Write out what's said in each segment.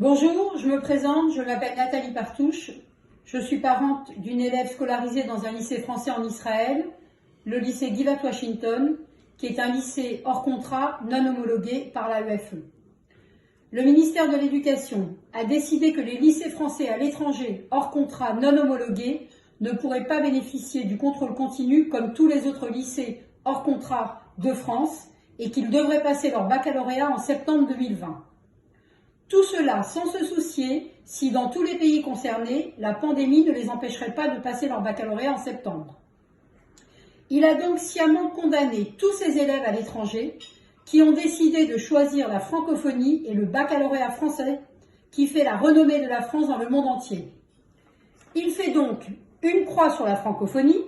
Bonjour, je me présente, je m'appelle Nathalie Partouche. Je suis parente d'une élève scolarisée dans un lycée français en Israël, le lycée Givat Washington, qui est un lycée hors contrat non homologué par la l'AEFE. Le ministère de l'Éducation a décidé que les lycées français à l'étranger hors contrat non homologués ne pourraient pas bénéficier du contrôle continu comme tous les autres lycées hors contrat de France et qu'ils devraient passer leur baccalauréat en septembre 2020. Tout cela sans se soucier si dans tous les pays concernés, la pandémie ne les empêcherait pas de passer leur baccalauréat en septembre. Il a donc sciemment condamné tous ces élèves à l'étranger qui ont décidé de choisir la francophonie et le baccalauréat français qui fait la renommée de la France dans le monde entier. Il fait donc une croix sur la francophonie,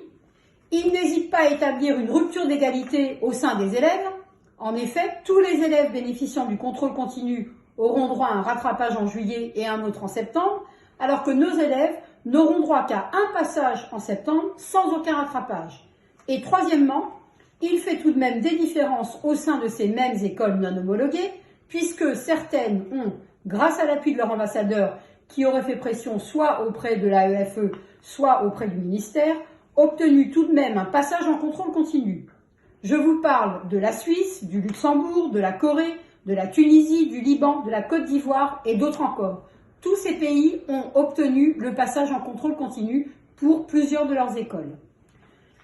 il n'hésite pas à établir une rupture d'égalité au sein des élèves. En effet, tous les élèves bénéficiant du contrôle continu auront droit à un rattrapage en juillet et un autre en septembre, alors que nos élèves n'auront droit qu'à un passage en septembre sans aucun rattrapage. Et troisièmement, il fait tout de même des différences au sein de ces mêmes écoles non homologuées, puisque certaines ont, grâce à l'appui de leur ambassadeur, qui aurait fait pression soit auprès de l'AEFE, soit auprès du ministère, obtenu tout de même un passage en contrôle continu. Je vous parle de la Suisse, du Luxembourg, de la Corée, de la Tunisie, du Liban, de la Côte d'Ivoire et d'autres encore. Tous ces pays ont obtenu le passage en contrôle continu pour plusieurs de leurs écoles.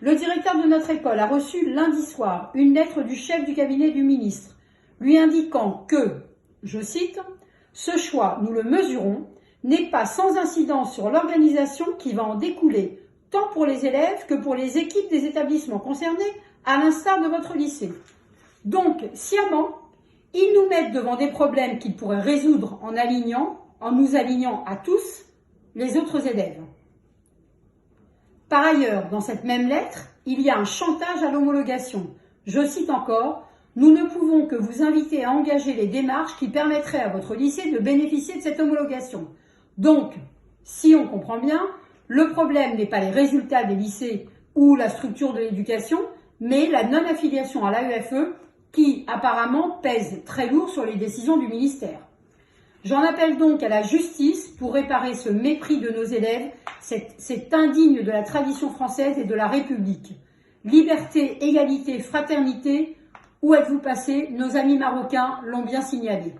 Le directeur de notre école a reçu lundi soir une lettre du chef du cabinet du ministre, lui indiquant que, je cite, « Ce choix, nous le mesurons, n'est pas sans incidence sur l'organisation qui va en découler, tant pour les élèves que pour les équipes des établissements concernés, à l'instar de votre lycée. » Donc, sciemment, ils nous mettent devant des problèmes qu'ils pourraient résoudre en nous alignant à tous les autres élèves. Par ailleurs, dans cette même lettre, il y a un chantage à l'homologation. Je cite encore, « Nous ne pouvons que vous inviter à engager les démarches qui permettraient à votre lycée de bénéficier de cette homologation. » Donc, si on comprend bien, le problème n'est pas les résultats des lycées ou la structure de l'éducation, mais la non-affiliation à l'AEFE qui, apparemment, pèse très lourd sur les décisions du ministère. J'en appelle donc à la justice pour réparer ce mépris de nos élèves, c'est indigne de la tradition française et de la République. Liberté, égalité, fraternité, où êtes-vous passés? Nos amis marocains l'ont bien signalé.